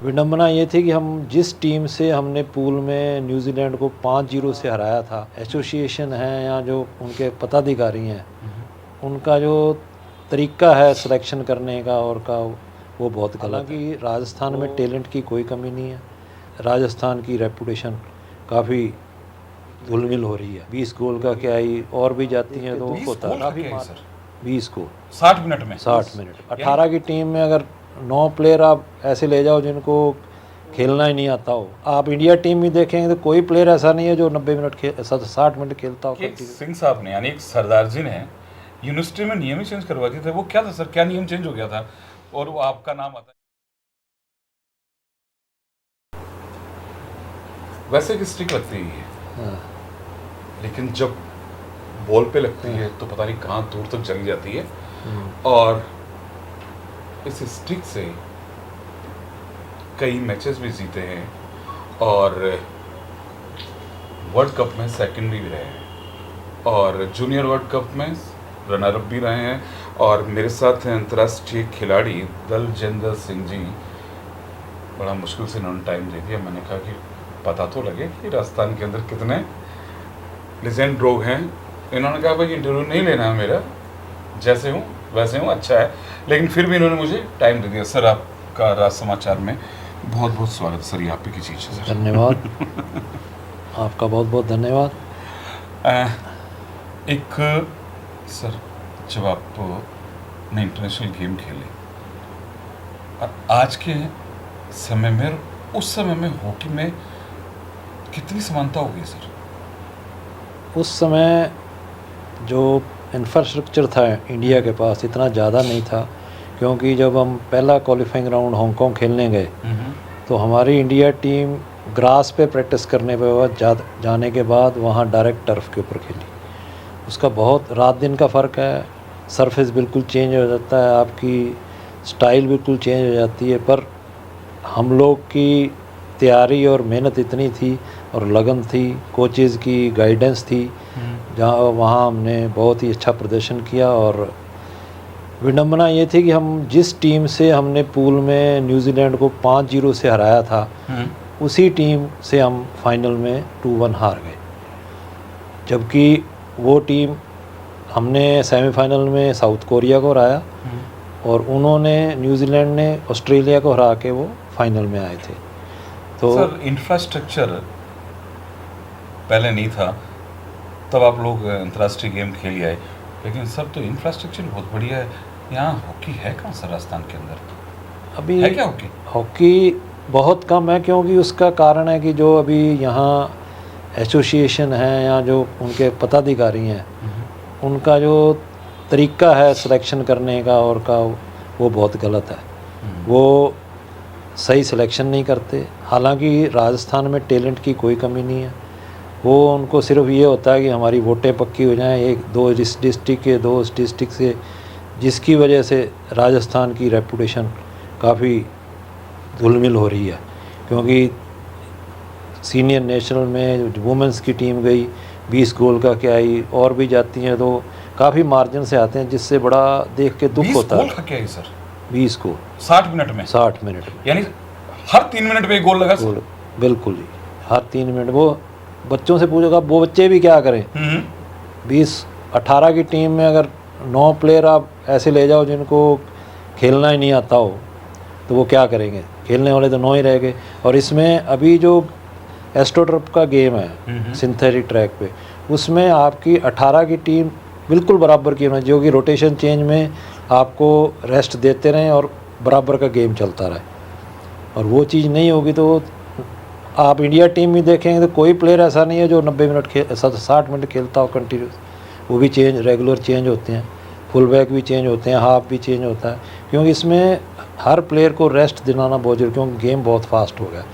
विडंबना ये थी कि हम जिस टीम से हमने पूल में न्यूजीलैंड को 5-0 से हराया था, एसोसिएशन है या जो उनके पदाधिकारी हैं, उनका जो तरीका है सिलेक्शन करने का और का वो बहुत गलत है। राजस्थान में टैलेंट की कोई कमी नहीं है। राजस्थान की रेपुटेशन काफ़ी धुलमिल हो रही है। 20 गोल का क्या ही और भी जाती हैं तो होता है काफ़ी 20 गोल 60 मिनट में 60 मिनट 18 की टीम में अगर 9 प्लेयर आप ऐसे ले जाओ जिनको खेलना ही नहीं आता हो। आप इंडिया टीम में देखेंगे तो कोई प्लेयर ऐसा नहीं है जो 90 मिनट 60 मिनट खेलता हो। सिंह साहब ने यानी एक सरदार जी ने यूनिवर्सिटी में नियम ही चेंज करवा दिए थे। वो क्या था सर, क्या नियम चेंज हो गया था और वो आपका नाम आता है? वैसे एक स्टिक लगती है हाँ। लेकिन जब बॉल पे लगती है तो पता नहीं कहाँ दूर तक चली जाती है। और इस स्टिक से कई मैचेस भी जीते हैं और वर्ल्ड कप में सेकंड भी रहे हैं और जूनियर वर्ल्ड कप में रनर अप भी रहे हैं। और मेरे साथ हैं अंतर्राष्ट्रीय खिलाड़ी दलजिंदर सिंह जी। बड़ा मुश्किल से इन्होंने टाइम दे दिया। मैंने कहा कि पता तो लगे कि राजस्थान के अंदर कितने लेजेंड लोग हैं। इन्होंने कहा भाई इंटरव्यू नहीं लेना है मेरा, जैसे हूँ वैसे हूँ, अच्छा है। लेकिन फिर भी इन्होंने मुझे टाइम दे दिया। सर आपका राज समाचार में बहुत बहुत स्वागत सर। ये आपकी चीज़ है सर। धन्यवाद। आपका बहुत बहुत धन्यवाद। एक सर, जब आपने इंटरनेशनल गेम खेले और आज के समय में उस समय में हॉकी में कितनी समानता हो गई सर? उस समय जो इंफ्रास्ट्रक्चर था इंडिया के पास इतना ज़्यादा नहीं था, क्योंकि जब हम पहला क्वालिफाइंग राउंड हांगकांग खेलने गए तो हमारी इंडिया टीम ग्रास पे प्रैक्टिस करने पे बाद जाने के बाद वहाँ डायरेक्ट टर्फ के ऊपर खेली। उसका बहुत रात दिन का फ़र्क है। सरफेस बिल्कुल चेंज हो जाता है, आपकी स्टाइल बिल्कुल चेंज हो जाती है। पर हम लोग की तैयारी और मेहनत इतनी थी और लगन थी, कोचेज़ की गाइडेंस थी, जहाँ वहाँ हमने बहुत ही अच्छा प्रदर्शन किया। और विडंबना ये थी कि हम जिस टीम से हमने पूल में न्यूजीलैंड को 5-0 से हराया था, उसी टीम से हम फाइनल में 2-1 हार गए। जबकि वो टीम हमने सेमीफाइनल में साउथ कोरिया को हराया और उन्होंने न्यूजीलैंड ने ऑस्ट्रेलिया को हरा के वो फाइनल में आए थे। तो सर इंफ्रास्ट्रक्चर पहले नहीं था, तब आप लोग अंतर्राष्ट्रीय गेम खेल आए, लेकिन सर तो इंफ्रास्ट्रक्चर बहुत बढ़िया है। यहाँ हॉकी है कहाँ सर राजस्थान के अंदर? अभी है क्या हॉकी? हॉकी बहुत कम है, क्योंकि उसका कारण है कि जो अभी यहाँ एसोसिएशन है या जो उनके पदाधिकारी हैं, उनका जो तरीका है सिलेक्शन करने का और का वो बहुत गलत है। वो सही सिलेक्शन नहीं करते। हालांकि राजस्थान में टैलेंट की कोई कमी नहीं है। वो उनको सिर्फ ये होता है कि हमारी वोटें पक्की हो जाएं, एक दो डिस्ट्रिक्ट के दो डिस्ट्रिक्ट से, जिसकी वजह से राजस्थान की रेपुटेशन काफ़ी धुलमिल हो रही है। क्योंकि सीनियर नेशनल में वुमेंस की टीम गई, 20 गोल का क्या ही और भी जाती हैं तो काफ़ी मार्जिन से आते हैं, जिससे बड़ा देख के दुख होता है। 20 गोल का क्या है सर? 20 गोल 60 मिनट में? 60 मिनट में, यानी हर 3 मिनट में एक गोल लगा सर? बिल्कुल ही हर 3 मिनट। वो बच्चों से पूछोगा, वो बच्चे भी क्या करें। 20-18 की टीम में अगर 9 प्लेयर आप ऐसे ले जाओ जिनको खेलना ही नहीं आता हो तो वो क्या करेंगे? खेलने वाले तो 9 ही रह गए। और इसमें अभी जो एस्ट्रोटर्फ का गेम है सिंथेटिक ट्रैक पे, उसमें आपकी 18 की टीम बिल्कुल बराबर की होना, जो कि रोटेशन चेंज में आपको रेस्ट देते रहें और बराबर का गेम चलता रहे। और वो चीज़ नहीं होगी तो आप इंडिया टीम में देखेंगे तो कोई प्लेयर ऐसा नहीं है जो 90 मिनट 60 मिनट खेलता हो कंटिन्यूस। वो भी चेंज रेगुलर चेंज होते हैं, फुल बैक भी चेंज होते हैं, हाफ भी चेंज होता है, क्योंकि इसमें हर प्लेयर को रेस्ट दिलाना बहुत जरूरी, क्योंकि गेम बहुत फास्ट हो गया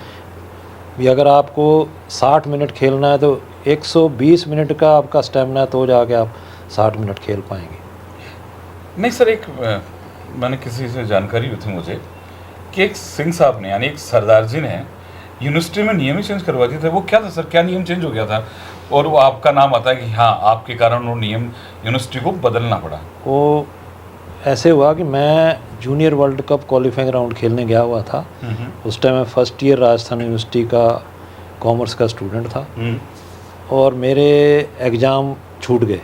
भी। अगर आपको 60 मिनट खेलना है तो 120 मिनट का आपका स्टेमिना है, तो जाके आप 60 मिनट खेल पाएंगे। नहीं सर, एक मैंने किसी से जानकारी हुई थी मुझे कि एक सिंह साहब ने यानी एक सरदार जी ने यूनिवर्सिटी में नियम ही चेंज करवा दिए थे। वो क्या था सर, क्या नियम चेंज हो गया था और वो आपका नाम आता है कि हाँ आपके कारण वो नियम यूनिवर्सिटी को बदलना पड़ा? वो ऐसे हुआ कि मैं junior world cup qualifying round खेलने गया हुआ था। उस टाइम मैं फर्स्ट ईयर राजस्थान यूनिवर्सिटी का कॉमर्स का स्टूडेंट था और मेरे एग्ज़ाम छूट गए।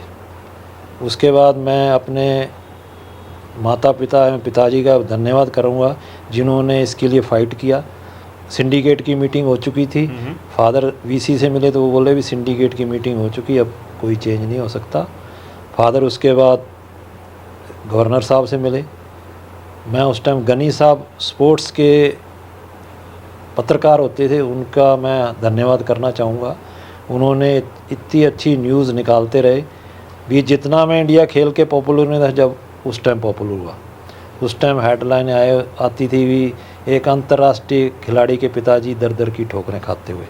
उसके बाद मैं अपने माता पिता एवं पिताजी का धन्यवाद करूँगा जिन्होंने इसके लिए फ़ाइट किया। सिंडिकेट की मीटिंग हो चुकी थी, फादर वीसी से मिले तो वो बोले भी सिंडिकेट की मीटिंग हो चुकी, अब कोई चेंज नहीं हो सकता। फादर उसके बाद गवर्नर साहब से मिले। मैं उस टाइम गनी साहब स्पोर्ट्स के पत्रकार होते थे, उनका मैं धन्यवाद करना चाहूँगा। उन्होंने इतनी अच्छी न्यूज़ निकालते रहे भी, जितना मैं इंडिया खेल के पॉपुलर नहीं था जब उस टाइम पॉपुलर हुआ। उस टाइम हेडलाइन आती थी भी, एक अंतर्राष्ट्रीय खिलाड़ी के पिताजी दर दर की ठोकरें खाते हुए,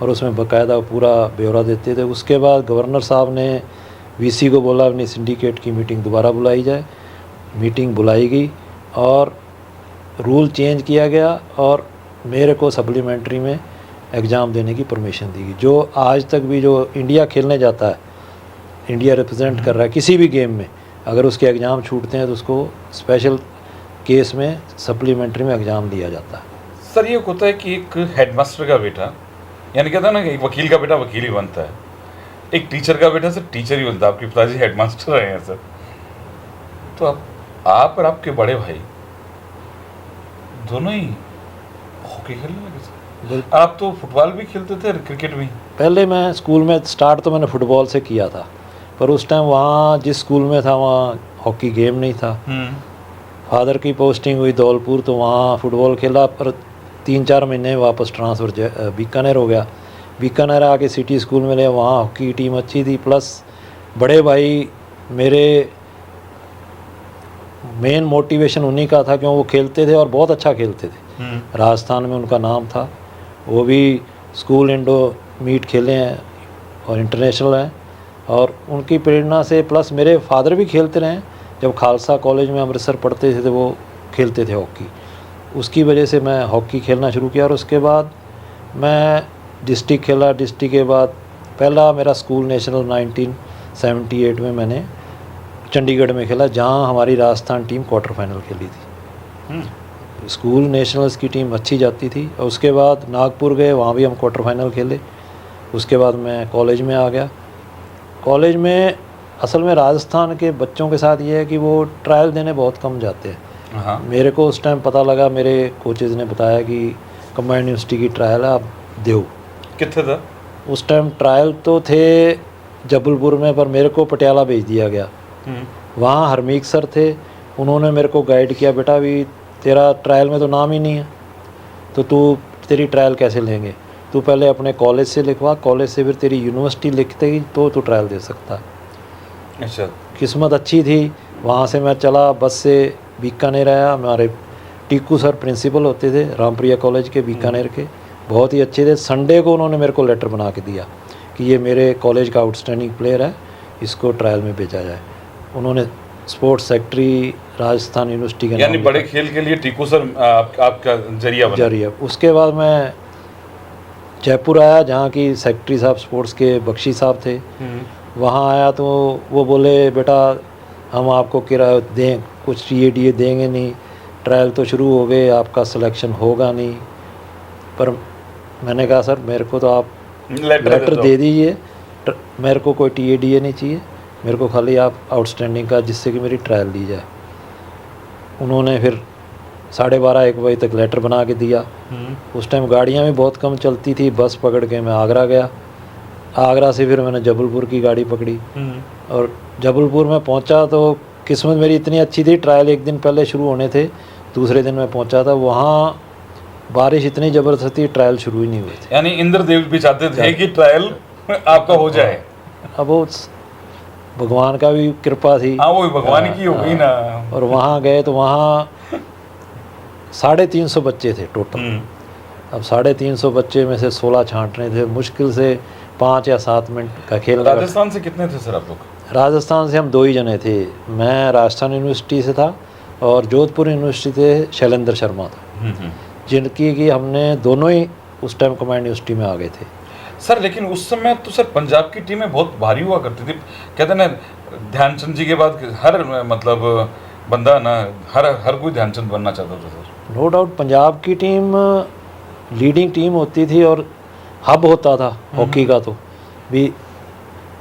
और उसमें बाकायदा पूरा ब्यौरा देते थे। उसके बाद गवर्नर साहब ने वीसी को बोला अपनी सिंडिकेट की मीटिंग दोबारा बुलाई जाए। मीटिंग बुलाई गई और रूल चेंज किया गया और मेरे को सप्लीमेंट्री में एग्ज़ाम देने की परमिशन दी गई। जो आज तक भी जो इंडिया खेलने जाता है, इंडिया रिप्रेजेंट कर रहा है किसी भी गेम में, अगर उसके एग्ज़ाम छूटते हैं तो उसको स्पेशल केस में सप्लीमेंट्री में एग्ज़ाम दिया जाता है। सर ये होता है कि एक हेडमास्टर का बेटा, यानी कहता है ना कि एक वकील का बेटा वकील ही बनता है, एक टीचर का बेटा सर टीचर ही बनता है। आपके पिताजी हेडमास्टर रहे हैं सर, तो आप और आपके बड़े भाई दोनों ही हॉकी खेलने लगे सर। आप तो फुटबॉल भी खेलते थे, क्रिकेट भी? पहले मैं स्कूल में स्टार्ट तो मैंने फुटबॉल से किया था, पर उस टाइम वहाँ जिस स्कूल में था वहाँ हॉकी गेम नहीं था। फादर की पोस्टिंग हुई धौलपुर, तो वहाँ फुटबॉल खेला, पर 3-4 महीने वापस ट्रांसफ़र बीकानेर हो गया। बीकानेर आके सिटी स्कूल में ले, वहाँ हॉकी की टीम अच्छी थी। प्लस बड़े भाई मेरे मेन मोटिवेशन उन्हीं का था, क्यों वो खेलते थे और बहुत अच्छा खेलते थे। राजस्थान में उनका नाम था, वो भी स्कूल इंडो मीट खेले हैं और इंटरनेशनल हैं, और उनकी प्रेरणा से प्लस मेरे फादर भी खेलते रहे। जब खालसा कॉलेज में अमृतसर पढ़ते थे तो वो खेलते थे हॉकी, उसकी वजह से मैं हॉकी खेलना शुरू किया। और उसके बाद मैं डिस्ट्रिक्ट खेला। डिस्ट्रिक्ट के बाद पहला मेरा स्कूल नेशनल 1978 में मैंने चंडीगढ़ में खेला, जहां हमारी राजस्थान टीम क्वार्टर फाइनल खेली थी। स्कूल नेशनल्स की टीम अच्छी जाती थी। और उसके बाद नागपुर गए, वहाँ भी हम क्वार्टर फाइनल खेले। उसके बाद मैं कॉलेज में आ गया। कॉलेज में असल में राजस्थान के बच्चों के साथ ये है कि वो ट्रायल देने बहुत कम जाते हैं। हाँ। मेरे को उस टाइम पता लगा, मेरे कोचेज़ ने बताया कि कंबाइंड यूनिवर्सिटी की ट्रायल है, आप दो। कितने था उस टाइम? ट्रायल तो थे जबलपुर में, पर मेरे को पटियाला भेज दिया गया। वहाँ हरमीक सर थे, उन्होंने मेरे को गाइड किया, बेटा भी तेरा ट्रायल में तो नाम ही नहीं है, तो तू तेरी ट्रायल कैसे लेंगे, तू पहले अपने कॉलेज से लिखवा, कॉलेज से फिर तेरी यूनिवर्सिटी लिखते ही तो तू ट्रायल दे सकता है। अच्छा। किस्मत अच्छी थी, वहाँ से मैं चला बस से बीकानेर आया। हमारे टीकू सर प्रिंसिपल होते थे रामप्रिया कॉलेज के बीकानेर के, बहुत ही अच्छे थे। संडे को उन्होंने मेरे को लेटर बना के दिया कि ये मेरे कॉलेज का आउटस्टैंडिंग प्लेयर है, इसको ट्रायल में भेजा जाए। उन्होंने स्पोर्ट्स सेक्रेटरी राजस्थान यूनिवर्सिटी के यानी बड़े खेल के लिए टीकू सर आपका जरिया। उसके बाद मैं जयपुर आया, जहाँ की सेक्रेटरी साहब स्पोर्ट्स के बख्शी साहब थे। वहाँ आया तो वो बोले, बेटा हम आपको किराया दें, कुछ टीएडीए देंगे नहीं, ट्रायल तो शुरू हो गए, आपका सिलेक्शन होगा नहीं। पर मैंने कहा सर मेरे को तो आप लेटर दे दीजिए, मेरे को कोई टीएडीए नहीं चाहिए, मेरे को खाली आप आउटस्टैंडिंग का जिससे कि मेरी ट्रायल दी जाए। उन्होंने फिर 12:30-1 बजे तक लेटर बना के दिया। उस टाइम गाड़ियाँ भी बहुत कम चलती थी, बस पकड़ के मैं आगरा गया। आगरा से फिर मैंने जबलपुर की गाड़ी पकड़ी और जबलपुर में पहुंचा तो किस्मत मेरी इतनी अच्छी थी, ट्रायल एक दिन पहले शुरू होने थे, दूसरे दिन मैं पहुंचा था। वहाँ बारिश इतनी ज़बरदस्त थी, ट्रायल शुरू ही नहीं हुए थे। यानी इंद्रदेव भी चाहते थे कि ट्रायल आपका हो जाए। अब वो भगवान का भी कृपा थी। हाँ, वो भगवान की हो गई ना। और वहाँ गए तो वहाँ 350 बच्चे थे टोटल। अब 350 बच्चे में से 16 छांटने थे, मुश्किल से 5 या 7 मिनट का खेल। राजस्थान से कितने थे सर आप लोग? राजस्थान से हम 2 ही जने थे। मैं राजस्थान यूनिवर्सिटी से था और जोधपुर यूनिवर्सिटी से शैलेंद्र शर्मा था, जिनकी कि हमने दोनों ही उस टाइम कमांड यूनिवर्सिटी में आ गए थे। सर लेकिन उस समय तो सर पंजाब की टीमें बहुत भारी हुआ करती थी। कहते ना ध्यानचंद जी के बाद हर मतलब बंदा ना हर हर कोई ध्यानचंद बनना चाहता था सर। नो डाउट पंजाब की टीम लीडिंग टीम होती थी और हब होता था हॉकी का। तो भी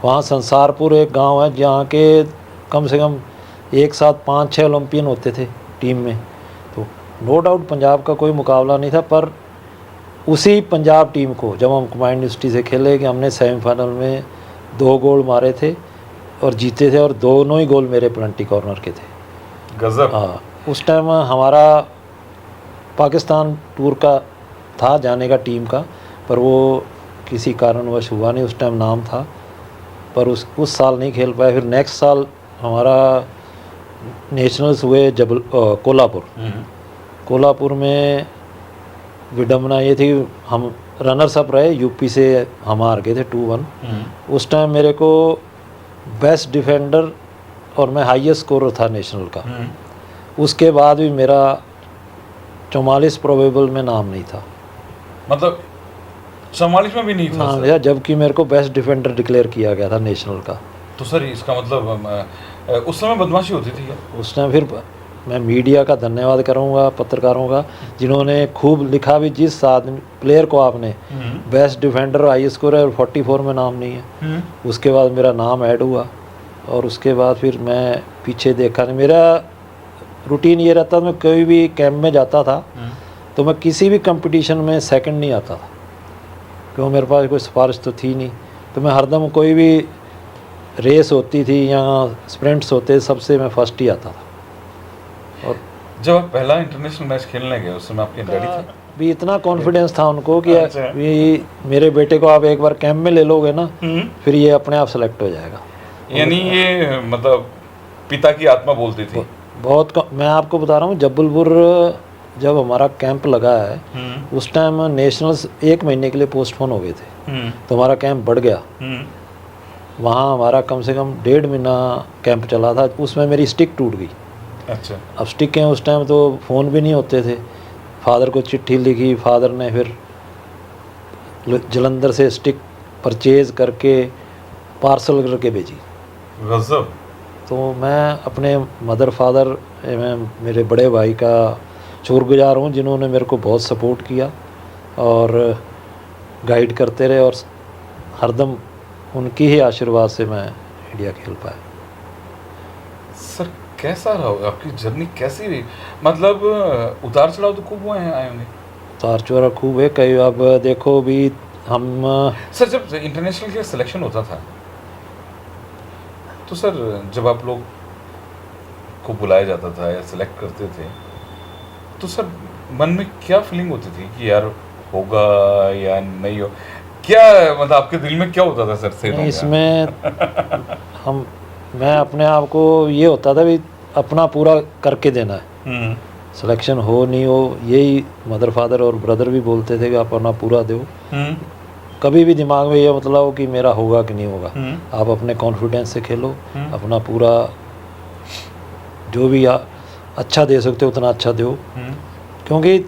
वहाँ संसारपुर एक गांव है जहाँ के कम से कम एक साथ 5-6 ओलंपियन होते थे टीम में। तो नो डाउट पंजाब का कोई मुकाबला नहीं था, पर उसी पंजाब टीम को जब हम कंबाइंड यूनिवर्सिटी से खेले कि हमने सेमीफाइनल में 2 गोल मारे थे और जीते थे, और दोनों ही गोल मेरे पेनल्टी कॉर्नर के थे। गजब। हाँ, उस टाइम हमारा पाकिस्तान टूर का था जाने का टीम का, पर वो किसी कारणवश हुआ नहीं। उस टाइम नाम था, पर उस साल नहीं खेल पाए। फिर नेक्स्ट साल हमारा नेशनल्स हुए कोल्हापुर। कोल्हापुर में विडम्बना ये थी, हम रनर्स अप रहे, यूपी से हम हार गए थे 2-1। उस टाइम मेरे को बेस्ट डिफेंडर और मैं हाईएस्ट स्कोरर था नेशनल का। उसके बाद भी मेरा 44 प्रोबेबल में नाम नहीं था, मतलब 44 में भी नहीं था नाम सर? नहीं था, जबकि मेरे को बेस्ट डिफेंडर डिक्लेयर किया गया था नेशनल का। तो सर इसका मतलब उस समय बदमाशी होती थी क्या? उस टाइम फिर मैं मीडिया का धन्यवाद करूंगा, पत्रकारों का, जिन्होंने खूब लिखा भी। जिस आदमी प्लेयर को आपने बेस्ट डिफेंडर हाई स्कोर है और 44 में नाम नहीं है, उसके बाद मेरा नाम ऐड हुआ। और उसके बाद फिर मैं पीछे देखा नहीं। मेरा रूटीन ये रहता था, मैं कोई भी कैंप में जाता था तो मैं किसी भी कंपटीशन में सेकंड नहीं आता था, क्यों मेरे पास कोई सिफारिश तो थी नहीं। तो मैं हरदम कोई भी रेस होती थी या स्प्रिंट्स होते, सबसे मैं फर्स्ट ही आता था। और जब आप पहला इंटरनेशनल मैच खेलने गए उस समय आपके डैडी थे? भी इतना कॉन्फिडेंस था उनको कि अच्छा। भी मेरे बेटे को आप एक बार कैंप में ले लोगे ना, फिर ये अपने आप सेलेक्ट हो जाएगा। यानी ये मतलब पिता की आत्मा बोलती थी। मैं आपको बता रहा हूँ, जबलपुर जब हमारा कैंप लगा है उस टाइम नेशनल्स 1 महीने के लिए पोस्टपोन हो गए थे, तो हमारा कैंप बढ़ गया। वहाँ हमारा कम से कम 1.5 महीना कैंप चला था। उसमें मेरी स्टिक टूट गई। अच्छा। अब स्टिक हैं, उस टाइम तो फ़ोन भी नहीं होते थे। फादर को चिट्ठी लिखी, फादर ने फिर जलंधर से स्टिक परचेज करके पार्सल करके भेजी। गजब। तो मैं अपने मदर फादर एवं मेरे बड़े भाई का शुक्रगुजार हूँ, जिन्होंने मेरे को बहुत सपोर्ट किया और गाइड करते रहे, और हरदम उनकी ही आशीर्वाद से मैं इंडिया खेल पाया। सर कैसा रहा आपकी जर्नी, कैसी रही? मतलब उतार चढ़ाव तो खूब हुए हैं, आए होंगे। उतार चढ़ाव खूब है कई। अब देखो भी हम सर जब इंटरनेशनल के सिलेक्शन होता था तो सर जब आप लोग को बुलाया जाता था या सिलेक्ट करते थे तो सर मन में क्या फीलिंग होती थी कि यार होगा या नहीं हो? क्या मतलब आपके दिल में क्या होता था सर? से इसमें मैं अपने आप को ये होता था भी अपना पूरा करके देना है। सिलेक्शन हो नहीं हो, यही मदर फादर और ब्रदर भी बोलते थे कि आप अपना पूरा दो। कभी भी दिमाग में ये मतलब हो कि मेरा होगा कि नहीं होगा, आप अपने कॉन्फिडेंस से खेलो, अपना पूरा जो भी अच्छा दे सकते हो उतना अच्छा दो। क्योंकि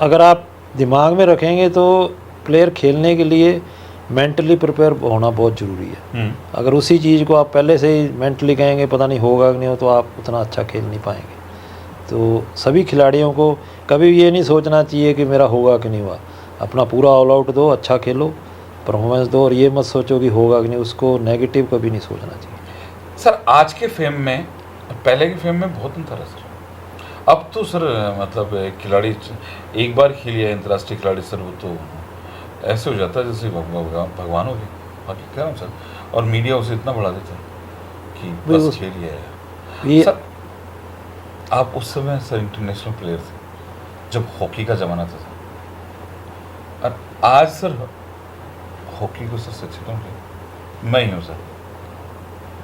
अगर आप दिमाग में रखेंगे तो प्लेयर खेलने के लिए मेंटली प्रिपेयर होना बहुत ज़रूरी है। अगर उसी चीज़ को आप पहले से ही मेंटली कहेंगे पता नहीं होगा कि नहीं हो, तो आप उतना अच्छा खेल नहीं पाएंगे। तो सभी खिलाड़ियों को कभी ये नहीं सोचना चाहिए कि मेरा होगा कि नहीं हुआ। अपना पूरा ऑल आउट दो, अच्छा खेलो, परफॉर्मेंस दो, और ये मत सोचो कि होगा कि नहीं, उसको नेगेटिव कभी नहीं सोचना चाहिए। सर आज के फेम में पहले के फेम में बहुत अंतर है सर। अब तो सर मतलब खिलाड़ी एक बार खेल लिया अंतर्राष्ट्रीय खिलाड़ी सर, वो तो ऐसे हो जाता है जैसे भगवान हो गए। बाकी कह रहा हूँ सर, और मीडिया उसे इतना बढ़ा देता है कि बस खेल लिया है। सर आप उस समय सर इंटरनेशनल प्लेयर थे जब हॉकी का ज़माना था सर, और आज सर हॉकी को सर सच कहूँ मैं ही हूँ सर,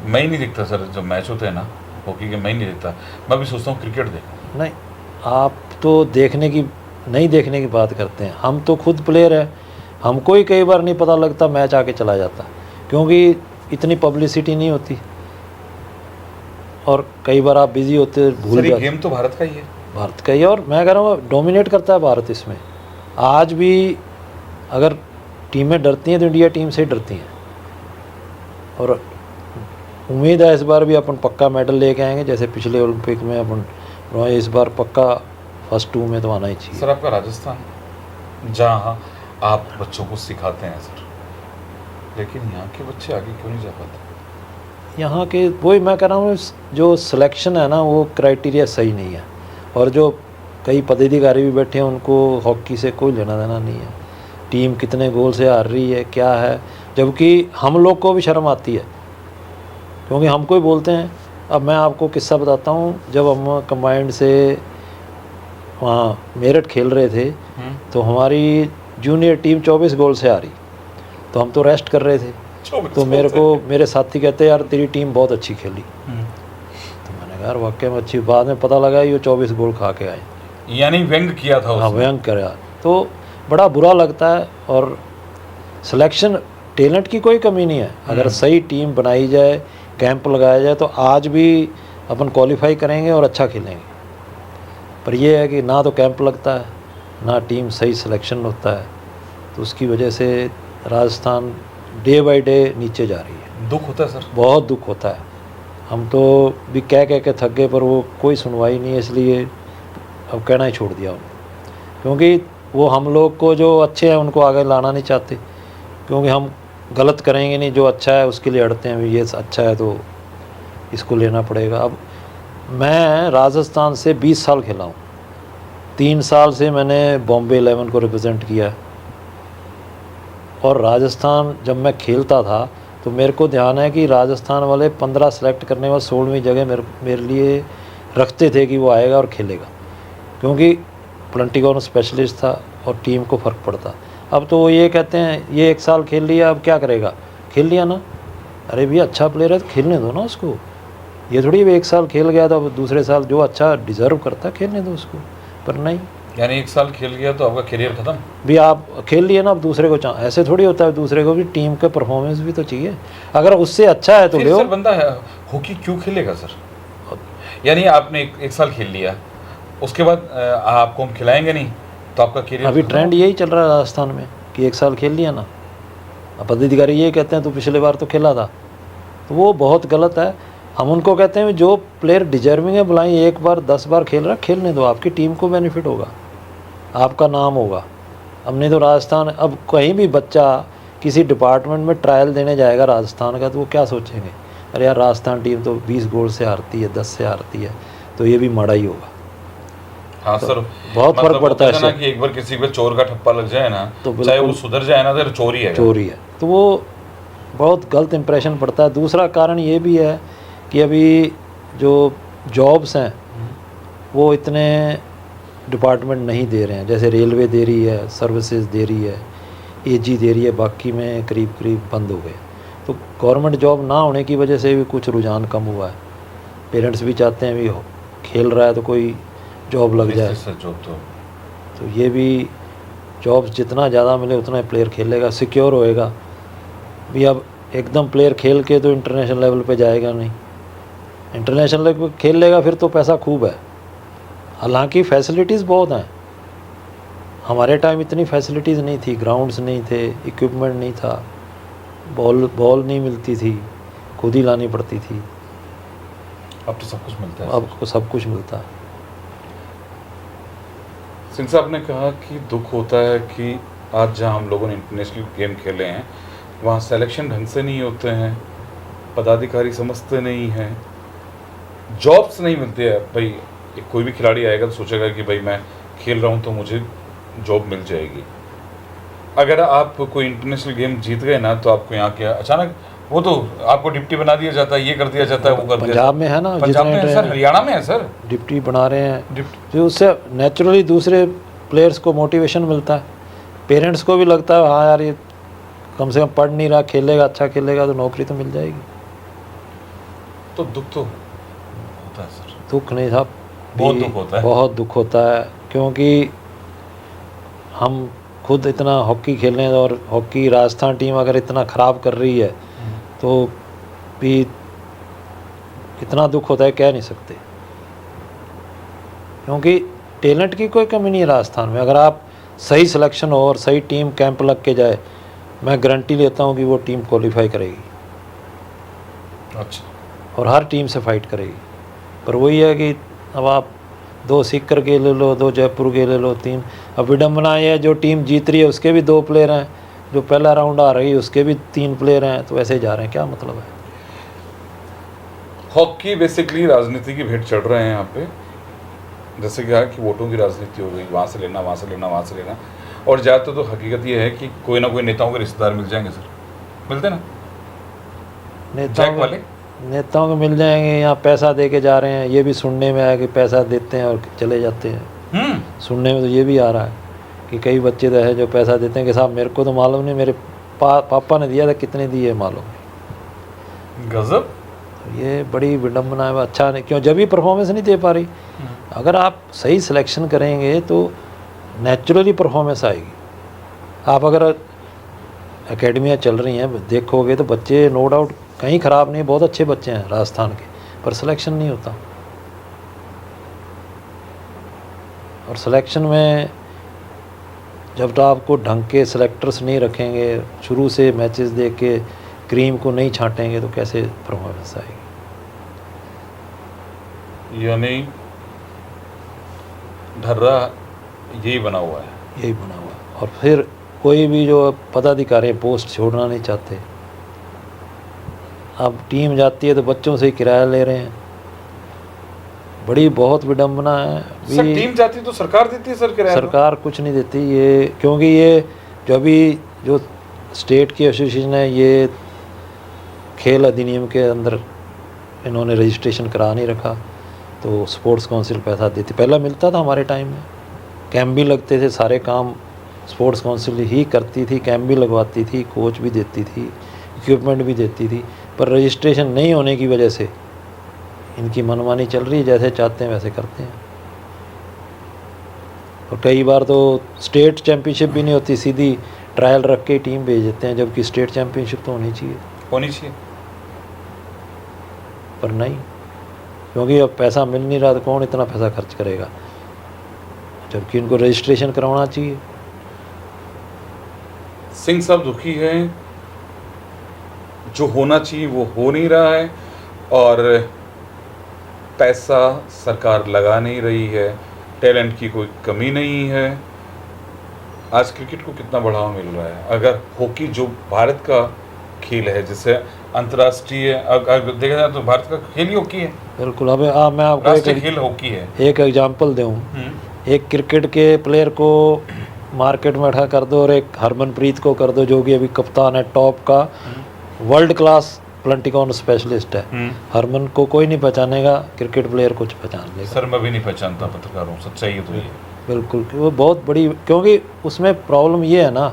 मैं ही नहीं दिखता सर। जब मैच होते हैं ना हॉकी के, मैं ही नहीं दिखता। मैं भी सोचता हूँ क्रिकेट देखूँ। नहीं, आप तो देखने की नहीं देखने की बात करते हैं, हम तो खुद प्लेयर हैं। हमको ही कई बार नहीं पता लगता मैच आके चला जाता, क्योंकि इतनी पब्लिसिटी नहीं होती और कई बार आप बिजी होते भूल जाते। गेम तो भारत का ही है, भारत का ही, और मैं कह रहा हूँ डोमिनेट करता है भारत इसमें। आज भी अगर टीमें डरती हैं तो इंडिया टीम से ही डरती हैं, और उम्मीद है इस बार भी अपन पक्का मेडल लेके आएंगे, जैसे पिछले ओलंपिक में अपन रहे, इस बार पक्का फर्स्ट 2 में तो आना ही चाहिए। सर आपका राजस्थान जहाँ आप बच्चों को सिखाते हैं सर, लेकिन यहाँ के बच्चे आगे क्यों नहीं जा पाते? यहाँ के वही मैं कह रहा हूँ, जो सिलेक्शन है ना वो क्राइटेरिया सही नहीं है, और जो कई पदाधिकारी भी बैठे हैं उनको हॉकी से कोई लेना देना नहीं है। टीम कितने गोल से हार रही है क्या है, जबकि हम लोग को भी शर्म आती है, क्योंकि हमको ही बोलते हैं। अब मैं आपको किस्सा बताता हूँ, जब हम कंबाइंड से वहाँ मेरठ खेल रहे थे तो हमारी जूनियर टीम 24 गोल से आ रही, तो हम तो रेस्ट कर रहे थे, तो मेरे को मेरे साथी कहते यार तेरी टीम बहुत अच्छी खेली। तो मैंने कहा यार वाकई में अच्छी, बाद में पता लगा ये 24 गोल खा के आए, यानी व्यंग किया था। हाँ व्यंग कराया, तो बड़ा बुरा लगता है। और सिलेक्शन टैलेंट की कोई कमी नहीं है, अगर सही टीम बनाई जाए, कैंप लगाया जाए तो आज भी अपन क्वालिफाई करेंगे और अच्छा खेलेंगे। पर यह है कि ना तो कैंप लगता है, ना टीम सही सिलेक्शन होता है, तो उसकी वजह से राजस्थान डे बाय डे नीचे जा रही है। दुख होता है सर, बहुत दुख होता है। हम तो भी कह के थक गए, पर वो कोई सुनवाई नहीं है, इसलिए अब कहना ही छोड़ दिया उन्होंने, क्योंकि वो हम लोग को जो अच्छे हैं उनको आगे लाना नहीं चाहते, क्योंकि हम गलत करेंगे नहीं, जो अच्छा है उसके लिए अड़ते हैं, ये अच्छा है तो इसको लेना पड़ेगा। अब मैं राजस्थान से 20 साल खेला हूँ, 3 साल से मैंने बॉम्बे 11 को रिप्रेजेंट किया, और राजस्थान जब मैं खेलता था तो मेरे को ध्यान है कि राजस्थान वाले 15 सेलेक्ट करने में 16वीं जगह मेरे लिए रखते थे कि वो आएगा और खेलेगा, क्योंकि प्लंटिकॉन स्पेशलिस्ट था और टीम को फ़र्क पड़ता। अब तो वो ये कहते हैं ये 1 साल खेल लिया अब क्या करेगा, खेल लिया ना, अरे भैया अच्छा प्लेयर है तो खेलने दो ना उसको, ये थोड़ी 1 साल खेल गया तो अब दूसरे साल जो अच्छा डिज़र्व करता है खेलने दो उसको, पर नहीं। यानी 1 साल खेल गया तो आपका करियर खत्म भी, आप खेल लिए ना अब दूसरे को ऐसे थोड़ी होता है, दूसरे को भी टीम का परफॉर्मेंस भी तो चाहिए, अगर उससे अच्छा है तो ले। सर बंदा है हॉकी क्यों खेलेगा सर? यानी आपने एक साल खेल लिया, उसके बाद आपको हम खिलाएंगे नहीं तो आपका करियर? अभी ट्रेंड यही चल रहा है राजस्थान में कि 1 साल खेल लिया ना, अब पदाधिकारी ये कहते हैं तो पिछले बार तो खेला था, तो वो बहुत गलत है। हम उनको कहते हैं जो प्लेयर डिजर्विंग है बुलाएं, 1 बार 10 बार खेल रहा खेलने दो, आपकी टीम को बेनिफिट होगा, आपका नाम होगा। अब नहीं तो राजस्थान, अब कहीं भी बच्चा किसी डिपार्टमेंट में ट्रायल देने जाएगा राजस्थान का, तो वो क्या सोचेंगे, अरे यार राजस्थान टीम तो 20 गोल से हारती है, 10 से हारती है, तो ये भी माड़ा ही होगा। हाँ तो सर, बहुत फर्क पड़ता है ना कि एक बार किसी पे चोर का ठप्पा लग जाए ना, तो चाहे वो सुधर जाए ना, तो चोरी है, चोरी है, तो वो बहुत गलत इंप्रेशन पड़ता है। दूसरा कारण ये भी है कि अभी जो जॉब्स हैं वो इतने डिपार्टमेंट नहीं दे रहे हैं, जैसे रेलवे दे रही है, सर्विसेज दे रही है, एजी दे रही है, बाकी में करीब करीब बंद हो गए। तो गवर्नमेंट जॉब ना होने की वजह से भी कुछ रुझान कम हुआ है। पेरेंट्स भी चाहते हैं भी खेल रहा है तो कोई जॉब लग जाए, तो ये भी जॉब्स जितना ज़्यादा मिले उतना प्लेयर खेलेगा, सिक्योर होएगा भी। अब एकदम प्लेयर खेल के तो इंटरनेशनल लेवल पे जाएगा नहीं, इंटरनेशनल लेवल पे खेल लेगा फिर तो पैसा खूब है। हालांकि फैसिलिटीज़ बहुत हैं, हमारे टाइम इतनी फैसिलिटीज़ नहीं थी, ग्राउंड्स नहीं थे, इक्विपमेंट नहीं था, बॉल नहीं मिलती थी, खुद ही लानी पड़ती थी। अब तो सब कुछ मिलता है, अब सब कुछ मिलता है। सिंह साहब ने कहा कि दुख होता है कि आज जहां हम लोगों ने इंटरनेशनल गेम खेले हैं वहाँ सिलेक्शन ढंग से नहीं होते हैं, पदाधिकारी समझते नहीं हैं, जॉब्स नहीं मिलते हैं। भाई कोई भी खिलाड़ी आएगा तो सोचेगा कि भाई मैं खेल रहा हूँ तो मुझे जॉब मिल जाएगी। अगर आप कोई इंटरनेशनल गेम जीत गए ना तो आपको यहाँ के अचानक वो तो आपको डिप्टी बना दिया जाता है, ये कर दिया जाता है, वो कर दिया। पंजाब में है ना, पंजाब में है सर, हरियाणा में है सर, डिप्टी बना रहे हैं, जो उससे नेचुरली दूसरे प्लेयर्स को मोटिवेशन मिलता है, पेरेंट्स को भी लगता है हाँ यार ये कम से कम पढ़ नहीं रहा, खेलेगा, अच्छा खेलेगा तो नौकरी तो मिल जाएगी। तो दुख तो होता है सर। दुख नहीं साहब, बहुत दुख होता है, बहुत दुख होता है, क्योंकि हम खुद इतना हॉकी खेल रहे हैं और हॉकी राजस्थान टीम अगर इतना ख़राब कर रही है तो भी इतना दुख होता है कह नहीं सकते, क्योंकि टैलेंट की कोई कमी नहीं है राजस्थान में। अगर आप सही सिलेक्शन हो और सही टीम कैंप लग के जाए, मैं गारंटी लेता हूँ कि वो टीम क्वालिफाई करेगी। अच्छा। और हर टीम से फाइट करेगी। पर वही है कि अब आप 2 सीकर के ले लो, 2 जयपुर के ले लो, 3। अब विडम्बना ये है जो टीम जीत रही है उसके भी 2 प्लेयर हैं, जो पहला राउंड आ रही है उसके भी 3 प्लेयर हैं, तो ऐसे ही जा रहे हैं, क्या मतलब है। हॉकी बेसिकली राजनीति की भेंट चढ़ रहे हैं यहाँ पे, जैसे क्या है कि वोटों की राजनीति हो गई, वहाँ से लेना, वहाँ से लेना, वहाँ से लेना। और ज़्यादातर तो हकीकत ये है कि कोई ना कोई नेताओं के रिश्तेदार मिल जाएंगे सर, मिलते ना नेताओं को मिल जाएंगे, यहाँ पैसा दे के जा रहे हैं। ये भी सुनने में आया कि पैसा देते हैं और चले जाते हैं। सुनने में तो ये भी आ रहा है कि कई बच्चे तो है जो पैसा देते हैं कि साहब मेरे को तो मालूम नहीं, मेरे पापा ने दिया था, कितने दिए मालूम। गजब। ये बड़ी विडम्बना है। अच्छा नहीं, क्यों जब भी परफॉर्मेंस नहीं दे पा रही। अगर आप सही सिलेक्शन करेंगे तो नेचुरली परफॉर्मेंस आएगी। आप अगर एकेडमियाँ चल रही हैं देखोगे तो बच्चे नो डाउट कहीं ख़राब नहीं, बहुत अच्छे बच्चे हैं राजस्थान के, पर सिलेक्शन नहीं होता। और सिलेक्शन में जब आपको ढंग के सिलेक्टर्स नहीं रखेंगे, शुरू से मैचेस देख के क्रीम को नहीं छांटेंगे तो कैसे परफॉर्मेंस आएगी। यानी ढर्रा यही बना हुआ है, यही बना हुआ है। और फिर कोई भी जो पदाधिकारी पोस्ट छोड़ना नहीं चाहते। अब टीम जाती है तो बच्चों से ही किराया ले रहे हैं, बड़ी बहुत विडम्बना है। सर टीम जाती तो सरकार देती है सर किराया? सरकार कुछ नहीं देती ये, क्योंकि ये जो अभी जो स्टेट की एसोसिएशन है, ये खेल अधिनियम के अंदर इन्होंने रजिस्ट्रेशन करा नहीं रखा, तो स्पोर्ट्स काउंसिल पैसा देती। पहला मिलता था हमारे टाइम में, कैंप भी लगते थे, सारे काम स्पोर्ट्स काउंसिल ही करती थी, कैंप भी लगवाती थी, कोच भी देती थी, इक्विपमेंट भी देती थी। पर रजिस्ट्रेशन नहीं होने की वजह से इनकी मनमानी चल रही है, जैसे चाहते हैं वैसे करते हैं। और कई बार तो स्टेट चैम्पियनशिप भी नहीं होती, सीधी ट्रायल रख के टीम भेज देते हैं, जबकि स्टेट चैम्पियनशिप तो होनी चाहिए। पर नहीं, क्योंकि अब पैसा मिल नहीं रहा तो कौन इतना पैसा खर्च करेगा, जबकि इनको रजिस्ट्रेशन करवाना चाहिए। सिंह साहब दुखी हैं, जो होना चाहिए वो हो नहीं रहा है, और पैसा सरकार लगा नहीं रही है, टैलेंट की कोई कमी नहीं है। आज क्रिकेट को कितना बढ़ावा मिल रहा है। अगर हॉकी जो भारत का खेल है, जिसे अंतर्राष्ट्रीय अगर देखा जाए तो भारत का खेल ही हॉकी है। बिल्कुल। अब मैं आपको राष्ट्रीय खेल हॉकी है। एक एग्जाम्पल दूँ, एक क्रिकेट के प्लेयर को मार्केट में खड़ा कर दो और एक हरमनप्रीत को कर दो, जो कि अभी कप्तान है टॉप का, वर्ल्ड क्लास प्लेंटिकॉन स्पेशलिस्ट है। हरमन को कोई नहीं पहचानेगा, क्रिकेट प्लेयर कुछ पहचान लेगा। सर मैं भी नहीं पहचानता, पत्रकार हूँ, सच्चाई है तो ये। बिल्कुल, वो बहुत बड़ी, क्योंकि उसमें प्रॉब्लम ये है ना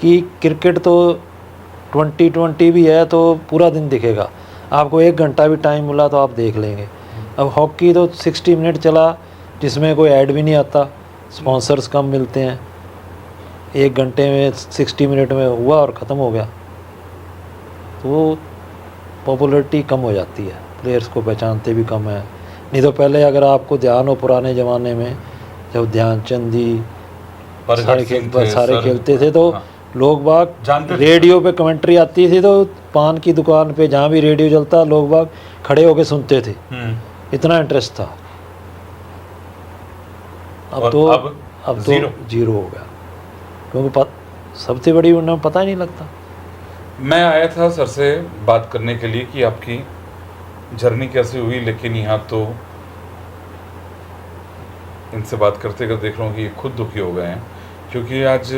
कि क्रिकेट तो 2020 भी है तो पूरा दिन दिखेगा, आपको 1 घंटा भी टाइम मिला तो आप देख लेंगे। अब हॉकी तो 60 मिनट चला, जिसमें कोई ऐड भी नहीं आता, स्पॉन्सर्स कम मिलते हैं, 1 घंटे में 60 मिनट में हुआ और ख़त्म हो गया, तो पॉपुलैरिटी कम हो जाती है, प्लेयर्स को पहचानते भी कम है। नहीं तो पहले अगर आपको ध्यान हो पुराने ज़माने में, जब ध्यानचंद जी सारे खेलते थे तो लोग बाग रेडियो पे कमेंट्री आती थी तो पान की दुकान पे जहाँ भी रेडियो चलता लोग बाग खड़े होके सुनते थे, इतना इंटरेस्ट था। अब तो जीरो हो गया, क्योंकि सबसे बड़ी उन्हें पता ही नहीं लगता। मैं आया था सर से बात करने के लिए कि आपकी जर्नी कैसे हुई, लेकिन यहाँ तो इनसे बात करते करते देख रहा हूँ कि ये खुद दुखी हो गए हैं, क्योंकि आज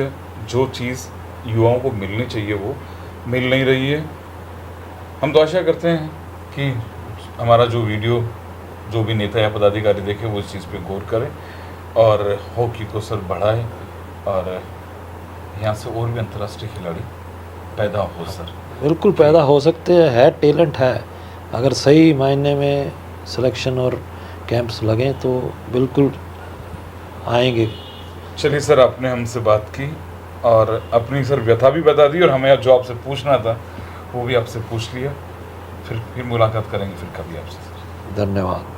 जो चीज़ युवाओं को मिलनी चाहिए वो मिल नहीं रही है। हम तो आशा करते हैं कि हमारा जो वीडियो जो भी नेता या पदाधिकारी देखे वो इस चीज़ पे गौर करें और हॉकी को सर बढ़ाए, और यहाँ से और भी अंतर्राष्ट्रीय खिलाड़ी पैदा हो सर। बिल्कुल पैदा हो सकते हैं, है टैलेंट है, अगर सही मायने में सिलेक्शन और कैंप्स लगें तो बिल्कुल आएंगे। चलिए सर, आपने हमसे बात की और अपनी सर व्यथा भी बता दी, और हमें जो आपसे पूछना था वो भी आपसे पूछ लिया। फिर मुलाकात करेंगे फिर कभी आपसे। धन्यवाद।